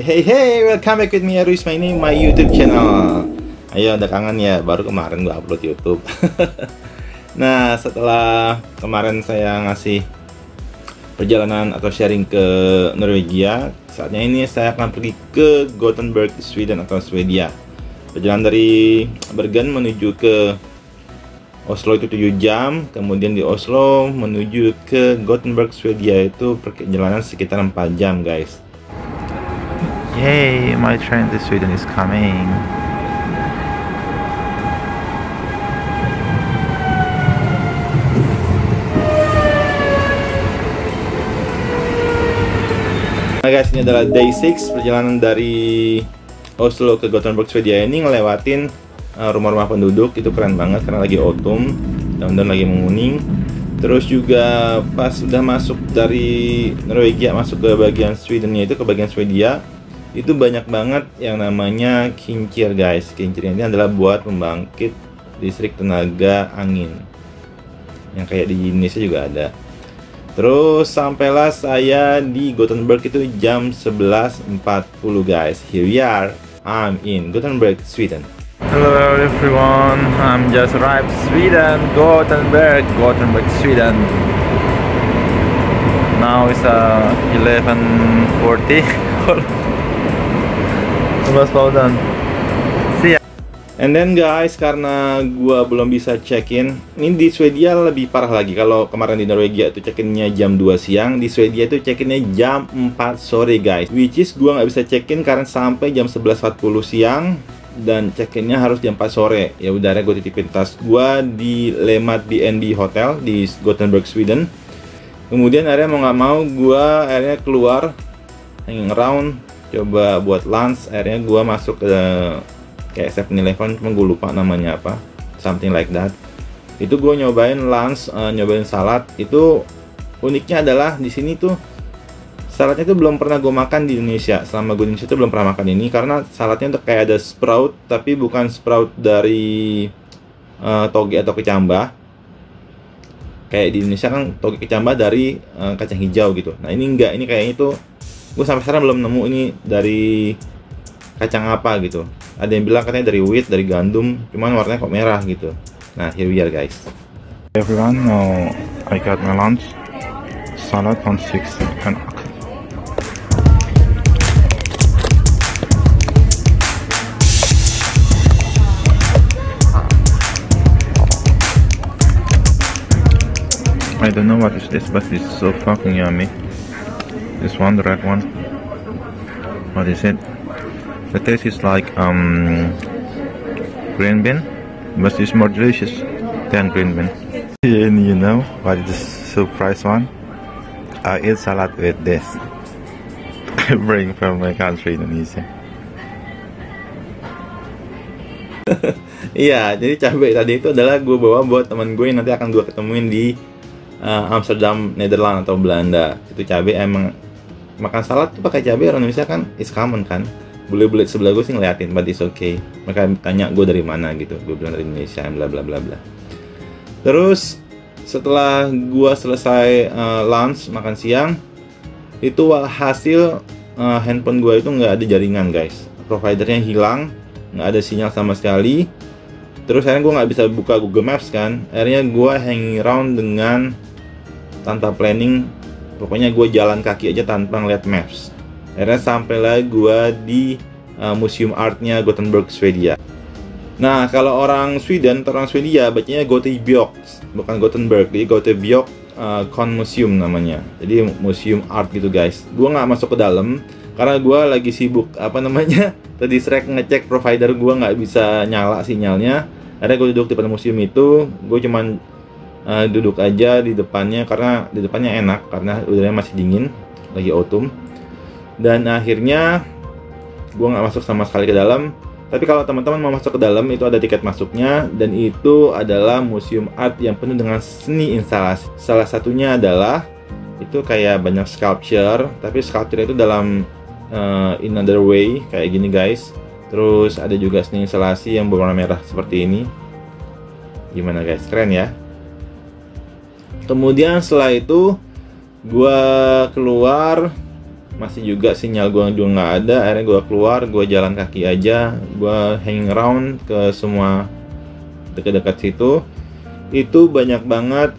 Hey, welcome back with me, Aruis, my YouTube channel. Ayo, udah kangen ya, baru kemarin gua upload YouTube. Nah, setelah kemarin saya ngasih perjalanan atau sharing ke Norwegia, saatnya ini saya akan pergi ke Gothenburg, Sweden atau Swedia. Perjalanan dari Bergen menuju ke Oslo itu 7 jam, kemudian di Oslo menuju ke Gothenburg, Swedia itu perjalanan sekitar 4 jam, guys. Yay, my train to Sweden is coming. Nah guys, ini adalah day 6 perjalanan dari Oslo ke Gothenburg, Swedia. Ini ngelewatin rumah-rumah penduduk, itu keren banget karena lagi autumn, daun-daun lagi menguning. Terus juga pas udah masuk dari Norwegia masuk ke bagian Swedennya, itu ke bagian Swedia, itu banyak banget yang namanya kincir, guys. Kincir ini adalah buat membangkit listrik tenaga angin, yang kayak di Indonesia juga ada. Terus sampailah saya di Gothenburg itu jam 11.40, guys. Here we are, I'm in Gothenburg, Sweden. Hello everyone, I'm just arrived Sweden, Gothenburg, Sweden. Now it's 11:40. See ya. And then guys, karena gua belum bisa check-in, ini di Swedia lebih parah lagi. Kalau kemarin di Norwegia itu check-innya jam 2 siang, di Swedia itu check-innya jam 4 sore, guys. Which is gua nggak bisa check-in karena sampai jam 11.40 siang dan check-innya harus jam 4 sore. Ya udah, gue titipin tas gua di Lemat BNB Hotel di Gothenburg, Sweden. Kemudian akhirnya mau nggak mau gua akhirnya keluar hanging around, coba buat lunch. Akhirnya gua masuk ke kayak 7-Eleven, cuma gue lupa namanya apa, something like that. Itu gue nyobain lunch, nyobain salad. Itu uniknya adalah di sini tuh saladnya tuh belum pernah gue makan di Indonesia. Selama gue di Indonesia tuh belum pernah makan ini, karena saladnya tuh kayak ada sprout, tapi bukan sprout dari toge atau kecambah. Kayak di Indonesia kan toge kecambah dari kacang hijau gitu. Nah ini enggak, ini kayaknya tuh gue sampai sekarang belum nemu ini dari kacang apa gitu. Ada yang bilang katanya dari wheat, dari gandum, cuman warnanya kok merah gitu. Nah, here we are, guys. Hey everyone, now I got my lunch, salad on 6 and I don't know what is this, but it's so fucking yummy. This one, the red one. What is it? The taste is like green bean, but it's more delicious than green bean. And you know what is the surprise one? I eat salad with this. I bring from my country, Indonesia. Iya, jadi cabai tadi itu adalah gue bawa buat teman gue yang nanti akan gue ketemuin di Amsterdam, Nederland atau Belanda. Itu cabai, emang makan salad tuh pakai cabai orang Indonesia kan is common kan. Bule-bule sebelah gue sih ngeliatin, but it's okay. Mereka tanya gue dari mana gitu, gue bilang dari Indonesia, bla bla bla bla. Terus setelah gue selesai lunch, makan siang, itu hasil handphone gue itu nggak ada jaringan, guys. Providernya hilang, nggak ada sinyal sama sekali. Terus akhirnya gue nggak bisa buka Google Maps kan. Akhirnya gue hanging around dengan tanpa planning. Pokoknya gue jalan kaki aja tanpa ngeliat maps. Akhirnya sampailah gue di Museum Artnya Gothenburg, Swedia. Nah, kalau orang Sweden atau orang Swedia bacanya Göteborg, bukan Gothenburg. Jadi Göteborg Konmuseum namanya. Jadi museum art gitu, guys. Gue nggak masuk ke dalam karena gue lagi sibuk tadi ngecek provider gue nggak bisa nyala sinyalnya. Akhirnya gue duduk di depan museum itu. Gue cuman duduk aja di depannya karena di depannya enak karena udaranya masih dingin, lagi autumn. Dan akhirnya gue nggak masuk sama sekali ke dalam. Tapi kalau teman-teman mau masuk ke dalam, itu ada tiket masuknya. Dan itu adalah museum art yang penuh dengan seni instalasi. Salah satunya adalah itu kayak banyak sculpture, tapi sculpture itu dalam in another way kayak gini, guys. Terus ada juga seni instalasi yang berwarna merah seperti ini. Gimana, guys? Keren ya. Kemudian setelah itu gue keluar masih juga sinyal gue juga nggak ada. Akhirnya gue keluar, gue jalan kaki aja, gue hanging around ke semua dekat-dekat situ. Itu banyak banget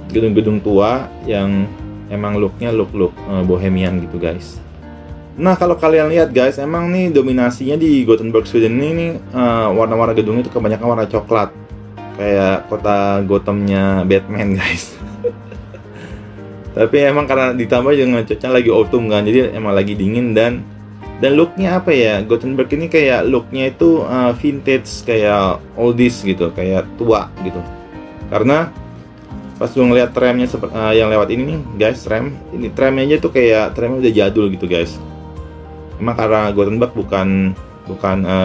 gedung-gedung tua yang emang looknya look bohemian gitu guys. Nah kalau kalian lihat guys, emang nih dominasinya di Gothenburg Sweden ini warna-warna gedungnya itu kebanyakan warna coklat, kayak kota Gothamnya Batman guys. Tapi emang karena ditambah dengan cuaca lagi autumn kan, jadi emang lagi dingin dan looknya apa ya, Gothenburg ini kayak looknya itu vintage, kayak oldies gitu, kayak tua gitu. Karena pas gue ngeliat tramnya yang lewat ini nih guys, ini tramnya aja tuh kayak tramnya udah jadul gitu guys. Emang karena Gothenburg bukan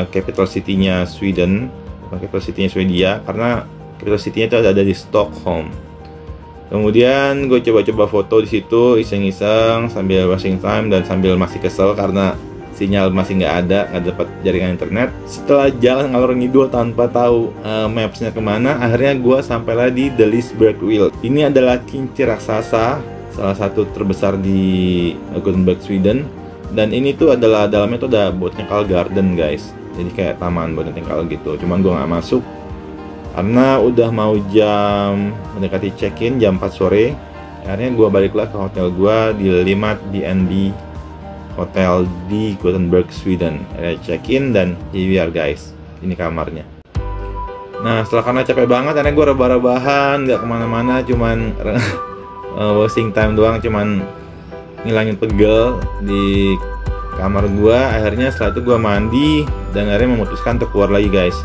capital city-nya Sweden, bukan capital city-nya Swedia, karena capital city-nya itu ada di Stockholm. Kemudian gue coba-coba foto di situ iseng-iseng sambil wasting time dan sambil masih kesel karena sinyal masih nggak dapat jaringan internet. Setelah jalan ngalor ngidul tanpa tahu mapsnya kemana, akhirnya gue sampailah di The Liseberg Wheel. Ini adalah kincir raksasa, salah satu terbesar di Gothenburg, Sweden. Dan ini tuh adalah dalamnya tuh ada botanical garden guys, jadi kayak taman botanical gitu. Cuman gue nggak masuk karena udah mau jam mendekati check-in jam 4 sore. Akhirnya gue baliklah ke hotel gue di Limmat B&B Hotel di Gothenburg, Sweden. Akhirnya check-in dan here we are guys, ini kamarnya. Nah setelah karena capek banget, akhirnya gue rebah-rebahan, nggak kemana-mana, cuman wasting time doang, cuman ngilangin pegel di kamar gua. Akhirnya setelah itu gua mandi dan akhirnya memutuskan untuk keluar lagi guys.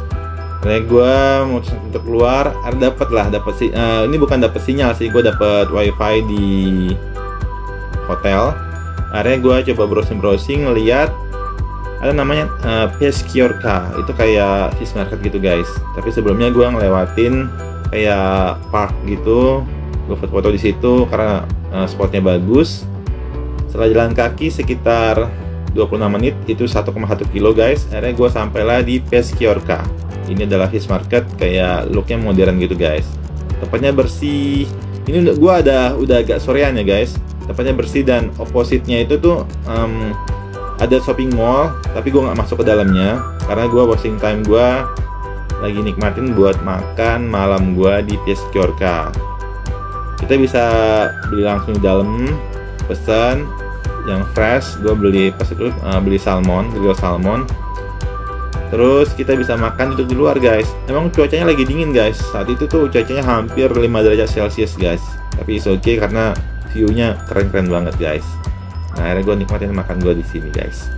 Akhirnya gua memutuskan untuk keluar, dapat sih ini bukan dapat sinyal sih, gua dapat wifi di hotel. Akhirnya gua coba browsing lihat ada namanya Peskyorka, itu kayak fish market gitu guys. Tapi sebelumnya gua ngelewatin kayak park gitu, gua foto-foto di situ karena spotnya bagus. Setelah jalan kaki sekitar 26 menit, itu 1,1 kilo guys, akhirnya gue sampailah di Peskyorka. Ini adalah fish market, kayak looknya modern gitu guys. Tempatnya bersih. Ini gue udah agak sorean ya guys. Tempatnya bersih dan opposite-nya itu tuh ada shopping mall, tapi gue nggak masuk ke dalamnya karena gue wasting time, gue lagi nikmatin buat makan malam gue di Peskyorka. Kita bisa beli langsung di dalam, pesan yang fresh. Gue beli pas itu beli salmon, grill salmon. Terus kita bisa makan itu di luar guys. Emang cuacanya lagi dingin guys. Saat itu tuh cuacanya hampir 5 derajat Celcius guys. Tapi it's okay karena view-nya keren-keren banget guys. Nah, akhirnya gue nikmatin makan gue di sini guys.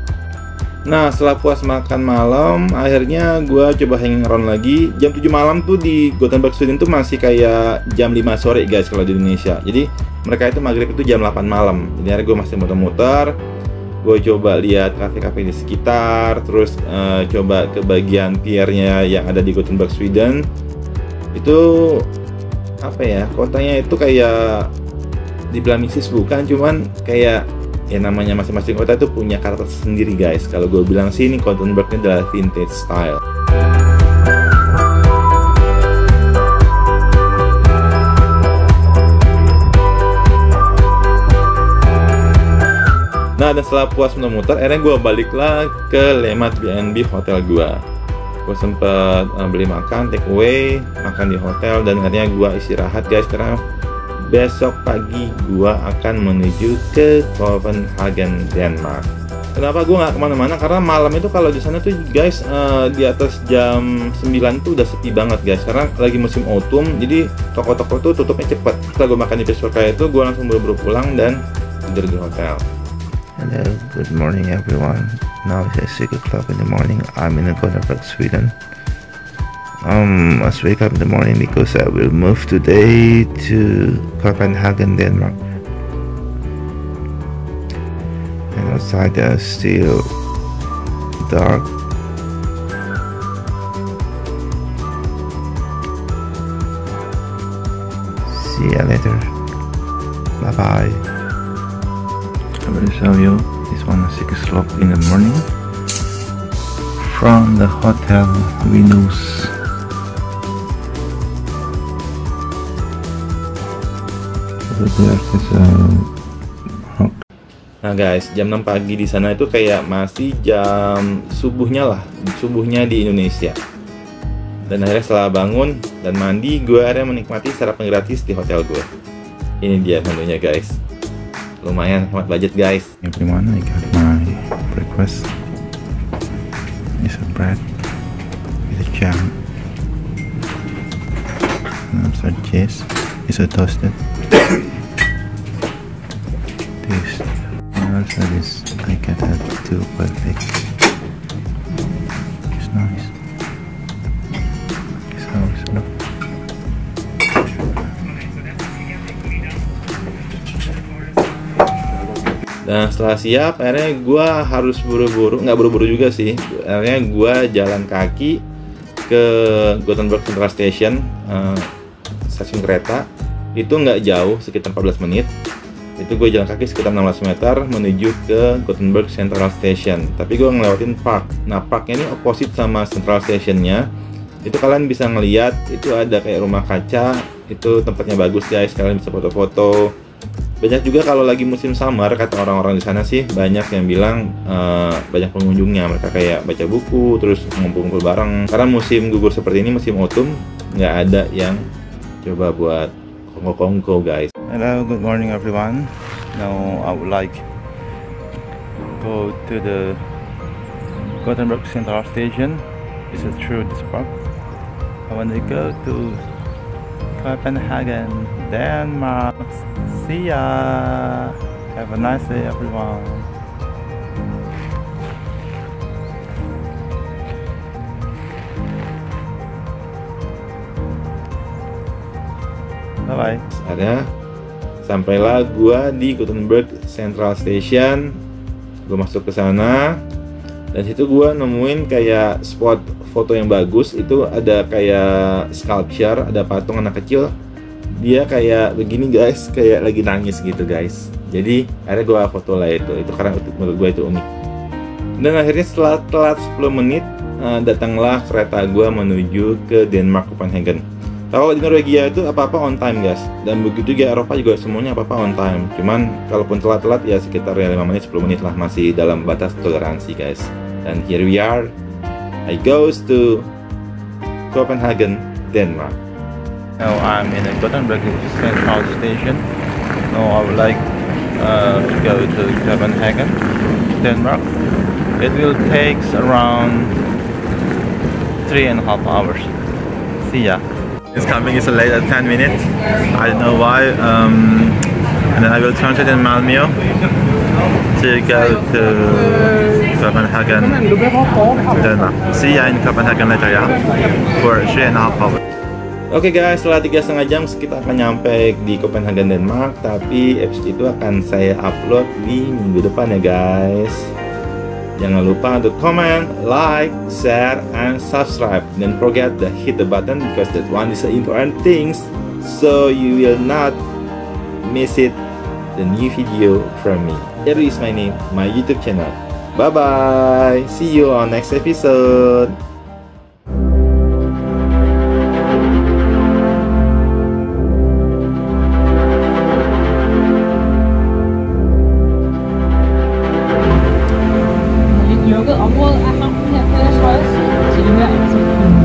Nah setelah puas makan malam, akhirnya gue coba hanging around lagi. Jam 7 malam tuh di Gothenburg Sweden tuh masih kayak jam 5 sore guys kalau di Indonesia. Jadi mereka itu maghrib itu jam 8 malam. Jadi akhirnya gue masih muter-muter. Gue coba lihat kafe-kafe di sekitar. Terus coba ke bagian piernya yang ada di Gothenburg Sweden. Itu apa ya, kotanya itu kayak dibilang mistis bukan, cuman kayak ya namanya masing-masing kota itu punya karakter sendiri guys. Kalau gue bilang sih ini Gothenburg ini adalah vintage style. Nah dan setelah puas memutar, akhirnya gue baliklah ke Limmat B&B hotel gue. Gue sempet beli makan, take away, makan di hotel, dan akhirnya gue istirahat guys karena besok pagi gua akan menuju ke Copenhagen, Denmark. Kenapa gua nggak kemana-mana? Karena malam itu kalau di sana tuh guys di atas jam 9 tuh udah sepi banget guys. Karena lagi musim autumn, jadi toko-toko tuh tutupnya cepet. Setelah gua makan di Peskyorka itu, gua langsung buru-buru pulang dan tidur di hotel. Hello, good morning everyone. Now it's 6 o'clock in the morning. I'm in Gothenburg, Sweden. I must wake up in the morning because I will move today to Copenhagen, Denmark. And outside there's still dark. See you later. Bye bye. I will show you this one at 6 o'clock in the morning from the hotel Venus. There's this rock. Nah guys, jam 6 pagi di sana itu kayak masih jam subuhnya lah, subuhnya di Indonesia. Dan akhirnya setelah bangun dan mandi, gue akhirnya menikmati sarapan gratis di hotel gue. Ini dia menunya guys. Lumayan hemat budget guys. Everyone, I got my breakfast. It's a bread with a jam. And some cheese. It's a toasted. This. And also this, I got a 2 perfect. It's nice. It's how it's look. Nah setelah siap, akhirnya gue harus buru-buru, nggak buru-buru juga sih. Akhirnya gue jalan kaki ke Gothenburg Central Station, stasiun kereta. Itu nggak jauh, sekitar 14 menit. Itu gue jalan kaki sekitar 16 meter menuju ke Gothenburg Central Station. Tapi gue ngelewatin park. Nah parknya ini opposite sama Central Stationnya. Itu kalian bisa ngeliat, itu ada kayak rumah kaca. Itu tempatnya bagus guys, kalian bisa foto-foto. Banyak juga kalau lagi musim summer, kata orang-orang di sana sih, banyak yang bilang banyak pengunjungnya. Mereka kayak baca buku, terus ngumpul-ngumpul bareng. Karena musim gugur seperti ini, musim autumn, nggak ada yang coba buat kongko-kongko guys. Hello, good morning everyone. Now I would like go to the Gothenburg Central Station. This is through this park. I want to go to Copenhagen, Denmark. See ya. Have a nice day everyone. Bye bye. Ada sampailah gua di Gothenburg Central Station. Gue masuk ke sana dan situ gua nemuin kayak spot foto yang bagus. Itu ada kayak sculpture, ada patung anak kecil. Dia kayak begini guys, kayak lagi nangis gitu guys. Jadi akhirnya gua foto lah itu karena menurut gua itu unik. Dan akhirnya setelah telat 10 menit datanglah kereta gua menuju ke Denmark Copenhagen. Kalau di Norwegia itu apa-apa on time guys, dan begitu juga Eropa juga semuanya apa-apa on time. Cuman kalaupun telat-telat ya sekitar ya 5 menit 10 menit lah, masih dalam batas toleransi guys. Dan here we are, I goes to Copenhagen, Denmark. Now I'm in the Gothenburg Central Station. Now I would like to go to Copenhagen, Denmark. It will take around 3.5 hours. See ya. It's coming, it's late at 10 minutes. I don't know why. And then I will transit in Malmö to go to Copenhagen, Denmark. See ya in Copenhagen later ya, for 3.5 hours. Oke guys, setelah 3,5 jam kita akan nyampe di Copenhagen, Denmark. Tapi episode itu akan saya upload di minggu depan ya guys. Jangan lupa untuk comment, like, share, and subscribe. Don't forget to hit the button because that one is the important things, so you will not miss it the new video from me. Here is my name, my YouTube channel. Bye bye. See you on next episode. Lukket område er havnen her på jeres højre side, så det her er altså